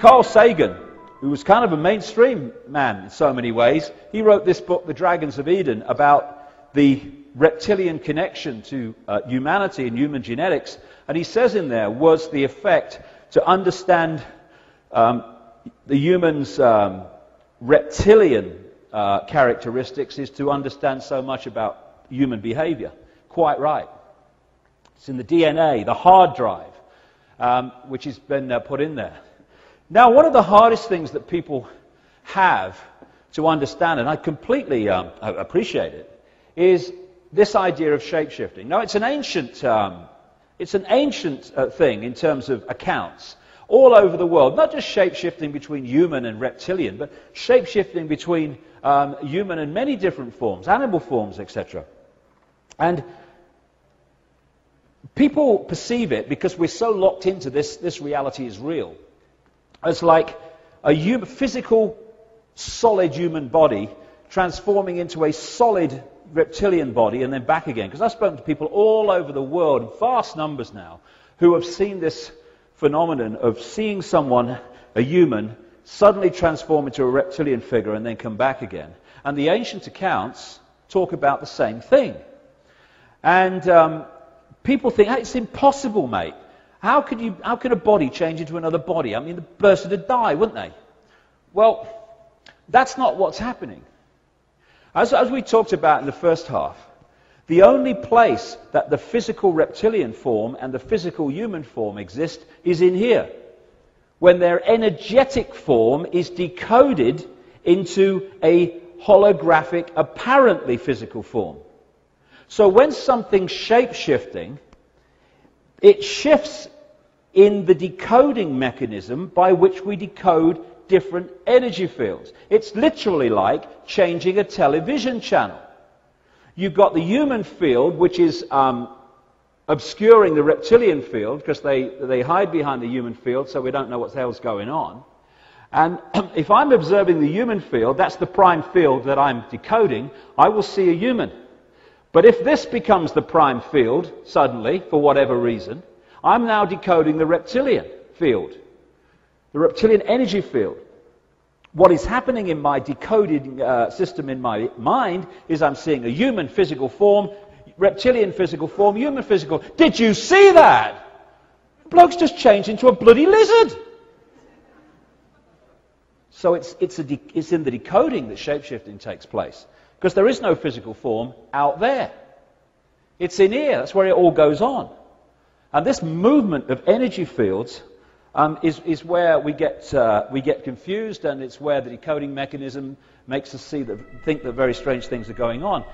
Carl Sagan, who was kind of a mainstream man in so many ways, he wrote this book, The Dragons of Eden, about the reptilian connection to humanity and human genetics. And he says in there, was the effect to understand the human's reptilian characteristics is to understand so much about human behavior. Quite right. It's in the DNA, the hard drive, which has been put in there. Now, one of the hardest things that people have to understand, and I completely appreciate it, is this idea of shape-shifting. Now, it's an ancient thing in terms of accounts all over the world. Not just shape-shifting between human and reptilian, but shape-shifting between human and many different forms, animal forms, etc. And people perceive it, because we're so locked into this reality is real, as like a physical, solid human body transforming into a solid reptilian body and then back again. Because I've spoken to people all over the world, in vast numbers now, who have seen this phenomenon of seeing someone, a human, suddenly transform into a reptilian figure and then come back again. And the ancient accounts talk about the same thing. And people think, hey, it's impossible, mate. How could a body change into another body? I mean, the person would die, wouldn't they? Well, that's not what's happening. As we talked about in the first half, the only place that the physical reptilian form and the physical human form exist is in here, when their energetic form is decoded into a holographic, apparently physical form. So when something's shape-shifting, it shifts in the decoding mechanism by which we decode different energy fields. It's literally like changing a television channel. You've got the human field, which is obscuring the reptilian field, because they hide behind the human field, so we don't know what the hell's going on. And if I'm observing the human field, that's the prime field that I'm decoding, I will see a human. But if this becomes the prime field, suddenly, for whatever reason, I'm now decoding the reptilian field, the reptilian energy field. What is happening in my decoding system in my mind is I'm seeing a human physical form, reptilian physical form, human physical. Did you see that? The bloke's just changed into a bloody lizard. So it's in the decoding that shapeshifting takes place. Because there is no physical form out there. It's in here. That's where it all goes on. And this movement of energy fields is where we get confused, and it's where the decoding mechanism makes us think that very strange things are going on.